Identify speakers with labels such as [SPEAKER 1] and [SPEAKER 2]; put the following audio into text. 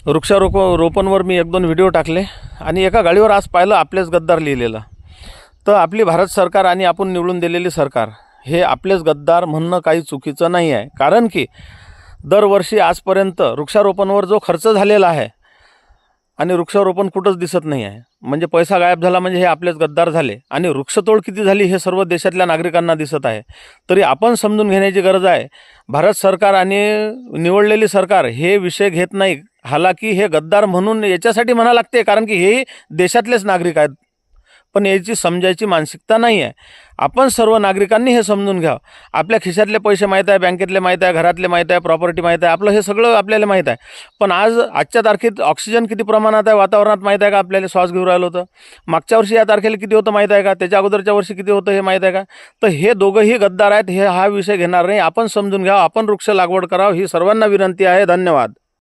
[SPEAKER 1] रोपणवर मी 1-2 video टाकले आणि एका गाडीवर आज पाहिलं आपलेच गद्दार लिहिलेलं. तर आपली भारत सरकार आणि आपण निवडून दिलेली सरकार हे आपलेच गद्दार म्हणणं काही चुकीचं नाही आहे. कारण की दरवर्षी आजपर्यंत वृक्षारोपणवर जो खर्च झालेला आहे आणि वृक्षारोपण कुठंच दिसत नाही आहे, म्हणजे पैसा गायब झाला म्हणजे हे आपलेच गद्दार झाले. आणि वृक्षतोड किती झाली हे सर्व देशातल्या नागरिकांना दिसत आहे. तरी आपण समजून घेण्याची गरज आहे. भारत सरकार आणि निवडलेली सरकार हे विषय घेत नाही. हालाकी हे गद्दार म्हणून याच्यासाठी म्हणा लागते कारण की हे देशातलेच नागरिक आहेत, पण याची समजायची मानसिकता नाही आहे. आपण सर्व नागरिकांनी हे समजून घ्यावं. आपल्या खिशातले पैसे माहीत आहे, बँकेतले माहीत आहे, घरातले माहीत आहे, प्रॉपर्टी माहीत आहे, आपलं हे सगळं आपल्याला माहीत आहे. पण आजच्या तारखेत ऑक्सिजन किती प्रमाणात आहे वातावरणात माहीत आहे का? आपल्याला श्वास घेऊन राहिलो होतं. मागच्या वर्षी या तारखेला किती होतं माहीत आहे का? त्याच्या अगोदरच्या वर्षी किती होतं हे माहीत आहे का? तर हे दोघंही गद्दार आहेत. हा विषय घेणार नाही. आपण समजून घ्यावं. आपण वृक्ष लागवड करावं ही सर्वांना विनंती आहे. धन्यवाद.